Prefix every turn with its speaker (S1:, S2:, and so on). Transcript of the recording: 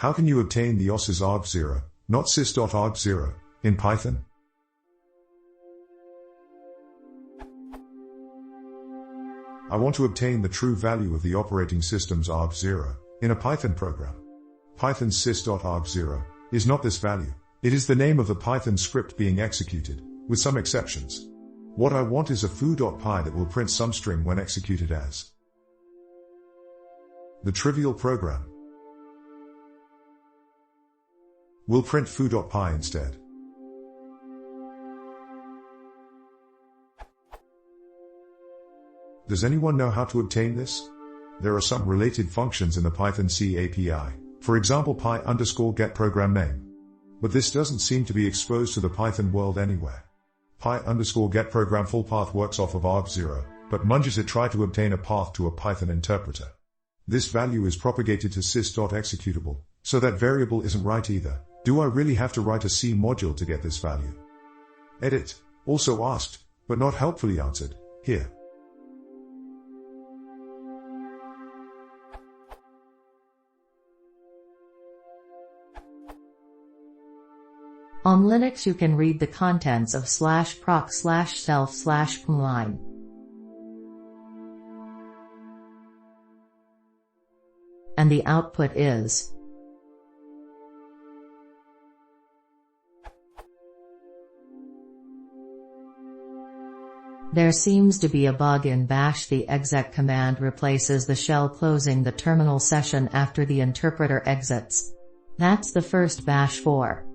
S1: How can you obtain the sys.argv, not sys.argv, in Python? I want to obtain the true value of the operating system's argv in a Python program. Python's sys.argv is not this value. It is the name of the Python script being executed, with some exceptions. What I want is a foo.py that will print some string when executed as the trivial program will print foo.py instead. Does anyone know how to obtain this? There are some related functions in the Python C API, for example py_getProgramName. But this doesn't seem to be exposed to the Python world anywhere. py_getProgram full path works off of argv, but munges it try to obtain a path to a Python interpreter. This value is propagated to sys.executable, so that variable isn't right either. Do I really have to write a C module to get this value? Edit, also asked, but not helpfully answered, here.
S2: On Linux you can read the contents of /proc/self/commline. And the output is There seems to be a bug in bash. The exec command replaces the shell closing the terminal session after the interpreter exits. That's the first bash for